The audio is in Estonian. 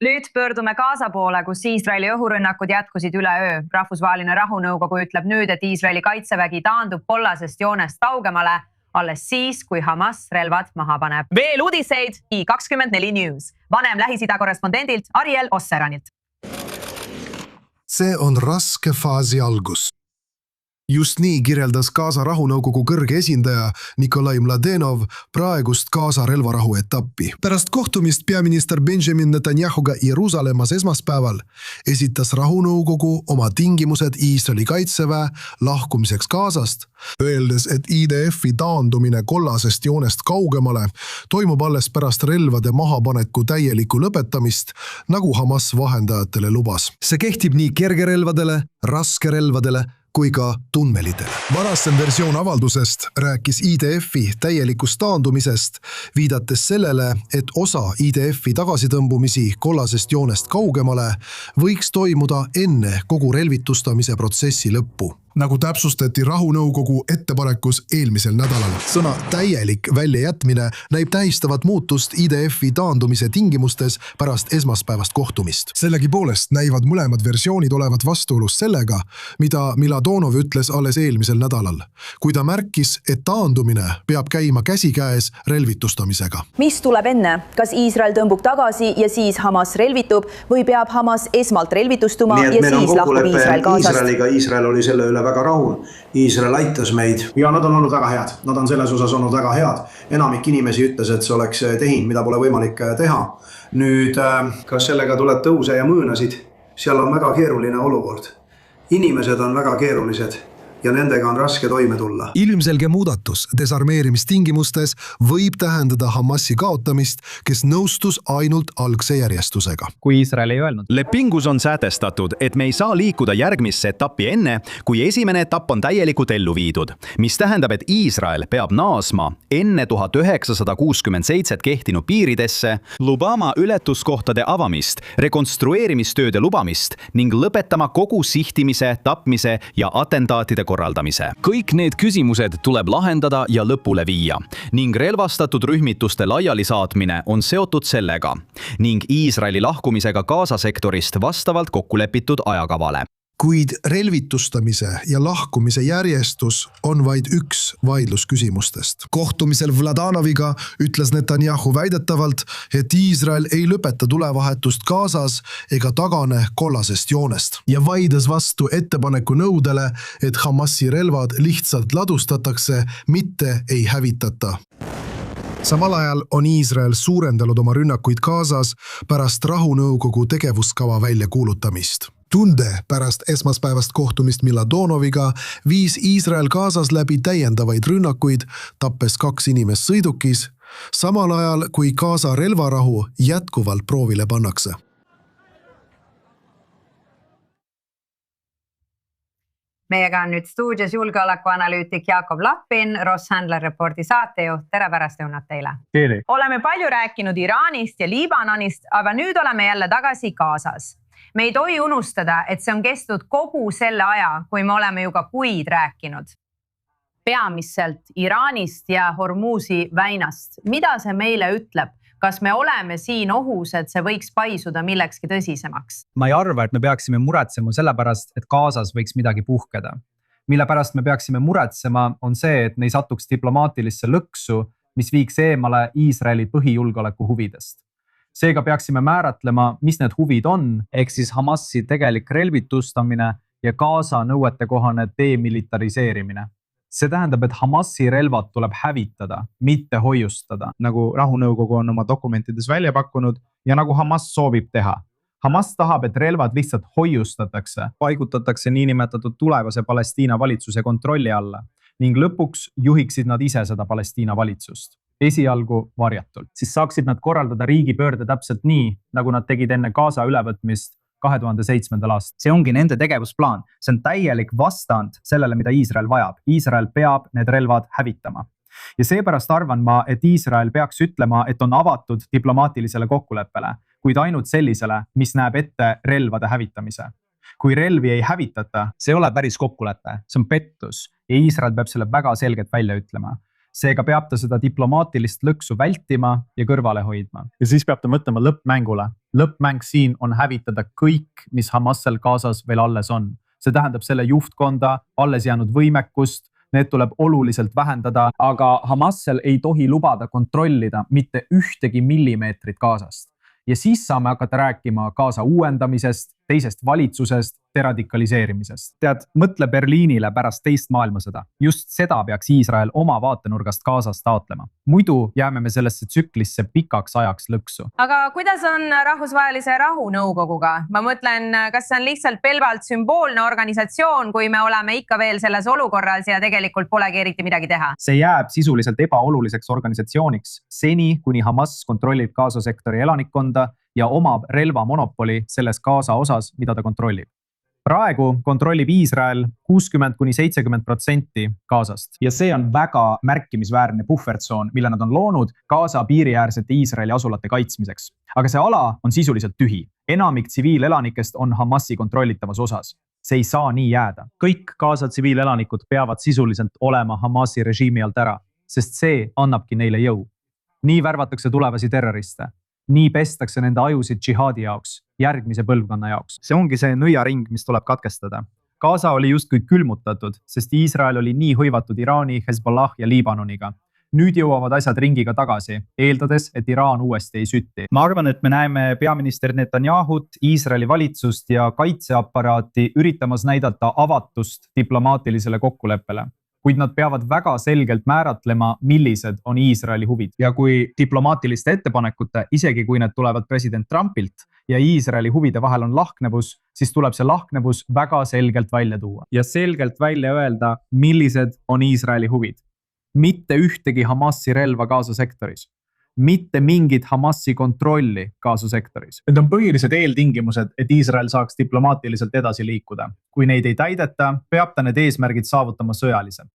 Nüüd pöördume Gaza poole, kus Iisraeli õhurünnakud jätkusid üleöö. Rahvusvaheline rahunõukogu ütleb nüüd, et Iisraeli kaitsevägi taandub kollasest joonest kaugemale alles siis, kui Hamas relvad maha paneb. Veel uudiseid I24 News. Vanem Lähis-Ida korrespondendilt Ariel Osseranilt. See on raske faasi algus. Just nii kirjeldas Gaza rahunõukogu kõrge esindaja Nikolai Mladenov praegust Gaza relvarahu etappi. Pärast kohtumist peaminister Benjamin Netanyahuga Jeruusalemmas esmaspäeval esitas rahunõukogu oma tingimused Iisraeli kaitseväe lahkumiseks Gazast, öeldes, et IDF-i taandumine kollasest joonest kaugemale toimub alles pärast relvade mahapaneku täielikku lõpetamist, nagu Hamas vahendajatele lubas. See kehtib nii kergerelvadele, raskerelvadele kui ka tunnelidele. Varasem versioon avaldusest rääkis IDF-i täielikust taandumisest, viidates sellele, et osa IDF-i tagasitõmbumisi kollasest joonest kaugemale võiks toimuda enne kogu relvitustamise protsessi lõppu, nagu täpsustati rahunõukogu ettepanekus eelmisel nädalal. Sõna täielik väljajätmine näib tähistavat muutust IDF-i taandumise tingimustes pärast esmaspäevast kohtumist. Sellegipoolest näivad mõlemad versioonid olevat vastuolus sellega, mida Mladenov ütles alles eelmisel nädalal, kui ta märkis, et taandumine peab käima käsikäes relvitustamisega. Mis tuleb enne? Kas Iisrael tõmbub tagasi ja siis Hamas relvitub või peab Hamas esmalt relvitustuma ja siis lahkub Iisrael Gazast? Iisrael oli selle üle väga rahul. Iisrael aitas meid ja nad on olnud väga head. Nad on selles osas olnud väga head. Enamik inimesi ütles, et see oleks tehing, mida pole võimalik teha. Nüüd, kas sellega tuleb tõuse ja mõõnasid? Seal on väga keeruline olukord. Inimesed on väga keerulised ja nendega on raske toime tulla. Ilmselge muudatus desarmeerimistingimustes võib tähendada Hamasi kaotamist, kes nõustus ainult algse järjestusega. Kui Iisrael ei öelnud. Lepingus on sätestatud, et me ei saa liikuda järgmisse etappi enne, kui esimene etapp on täielikult ellu viidud, mis tähendab, et Iisrael peab naasma enne 1967 kehtinud piiridesse, lubama ületuskohtade avamist, rekonstrueerimistööde lubamist ning lõpetama kogu sihtimise, tapmise ja atentaatide korraldamise. Kõik need küsimused tuleb lahendada ja lõpule viia ning relvastatud rühmituste laialisaatmine on seotud sellega ning Iisraeli lahkumisega Gaza sektorist vastavalt kokkulepitud ajakavale. Kuid relvitustamise ja lahkumise järjestus on vaid üks vaidlusküsimustest. Kohtumisel Mladenoviga ütles Netanyahu väidetavalt, et Iisrael ei lõpeta tulevahetust Gazas ega tagane kollasest joonest ja vaides vastu ettepaneku nõudele, et Hamasi relvad lihtsalt ladustatakse, mitte ei hävitata. Samal ajal on Iisrael suurendanud oma rünnakuid Gazas pärast rahunõukogu tegevuskava väljakuulutamist. Tunde pärast esmaspäevast kohtumist Mladenoviga viis Iisrael Gazas läbi täiendavaid rünnakuid, tappes 2 inimest sõidukis, samal ajal kui Gaza relvarahu jätkuvalt proovile pannakse. Meiega on nüüd stuudios julgeolekuanalüütik Jakob Lappin, Ross Handler Reporti saatejuht. Tere pärastlõunat teile. Tere. Oleme palju rääkinud Iraanist ja Liibanonist, aga nüüd oleme jälle tagasi Gazas. Me ei tohi unustada, et see on kestnud kogu selle aja, kui me oleme ju ka kuid rääkinud. Peamiselt Iraanist ja Hormuzi väinast. Mida see meile ütleb? Kas me oleme siin ohus, et see võiks paisuda millekski tõsisemaks? Ma ei arva, et me peaksime muretsema sellepärast, et Gazas võiks midagi puhkeda. Mille pärast me peaksime muretsema on see, et me ei satuks diplomaatilisse lõksu, mis viiks eemale Iisraeli põhijulgeoleku huvidest. Seega peaksime määratlema, mis need huvid on, ehk siis Hamasi tegelik relvitustamine ja Gaza nõuetekohane demilitariseerimine. See tähendab, et Hamasi relvad tuleb hävitada, mitte hoiustada, nagu rahunõukogu on oma dokumentides välja pakkunud ja nagu Hamas soovib teha. Hamas tahab, et relvad lihtsalt hoiustatakse, paigutatakse niinimetatud tulevase Palestiina valitsuse kontrolli alla ning lõpuks juhiksid nad ise seda Palestiina valitsust. Esialgu varjatult. Siis saaksid nad korraldada riigipöörde täpselt nii, nagu nad tegid enne Gaza ülevõtmist 2007. aastal. See ongi nende tegevusplaan. See on täielik vastand sellele, mida Iisrael vajab. Iisrael peab need relvad hävitama. Ja seepärast arvan ma, et Iisrael peaks ütlema, et on avatud diplomaatilisele kokkuleppele, kuid ainult sellisele, mis näeb ette relvade hävitamise. Kui relvi ei hävitata, see ei ole päris kokkulepe. See on pettus ja Iisrael peab selle väga selgelt välja ütlema. Seega peab ta seda diplomaatilist lõksu vältima ja kõrvale hoidma. Ja siis peab ta mõtlema lõppmängule. lõppmäng siin on hävitada kõik, mis Hamasel Gazas veel alles on. See tähendab selle juhtkonda, alles jäänud võimekust, need tuleb oluliselt vähendada, aga Hamasel ei tohi lubada kontrollida mitte ühtegi millimeetrit Gazast. Ja siis saame hakata rääkima Gaza uuendamisest, teisest valitsusest, deradikaliseerimisest. Tead, mõtle Berliinile pärast teist maailmasõda. Just seda peaks Iisrael oma vaatenurgast Gazast taotlema. Muidu jääme me sellesse tsüklisse pikaks ajaks lõksu. Aga kuidas on rahvusvahelise rahunõukoguga? Ma mõtlen, kas see on lihtsalt pelvalt sümboolne organisatsioon, kui me oleme ikka veel selles olukorras ja tegelikult polegi eriti midagi teha? See jääb sisuliselt ebaoluliseks organisatsiooniks seni, kuni Hamas kontrollib Gaza sektori elanikkonda ja omab relvamonopoli selles Gaza osas, mida ta kontrollib. Praegu kontrollib Iisrael 60–70% Gazast ja see on väga märkimisväärne puhvertsoon, mille nad on loonud Gaza piiriäärsete Iisraeli asulate kaitsmiseks. Aga see ala on sisuliselt tühi. Enamik tsiviilelanikest on Hamasi kontrollitavas osas. See ei saa nii jääda. Kõik Gaza tsiviilelanikud peavad sisuliselt olema Hamasi režiimi alt ära, sest see annabki neile jõu. Nii värvatakse tulevasi terroriste. Nii pestakse nende ajusid džihaadi jaoks, järgmise põlvkonna jaoks. See ongi see nõiaring, mis tuleb katkestada. Gaza oli justkui külmutatud, sest Iisrael oli nii hõivatud Iraani, Hezbollah ja Liibanoniga. Nüüd jõuavad asjad ringiga tagasi, eeldades, et Iraan uuesti ei sütti. Ma arvan, et me näeme peaminister Netanyahut, Iisraeli valitsust ja kaitseaparaati üritamas näidata avatust diplomaatilisele kokkuleppele. Kuid nad peavad väga selgelt määratlema, millised on Iisraeli huvid. Ja kui diplomaatiliste ettepanekute, isegi kui need tulevad president Trumpilt ja Iisraeli huvide vahel on lahknevus, siis tuleb see lahknevus väga selgelt välja tuua. Ja selgelt välja öelda, millised on Iisraeli huvid. Mitte ühtegi Hamasi relva Gaza sektoris. Mitte mingit Hamasi kontrolli Gaza sektoris. Need on põhilised eeltingimused, et Iisrael saaks diplomaatiliselt edasi liikuda. Kui neid ei täideta, peab ta need eesmärgid saavutama sõjaliselt.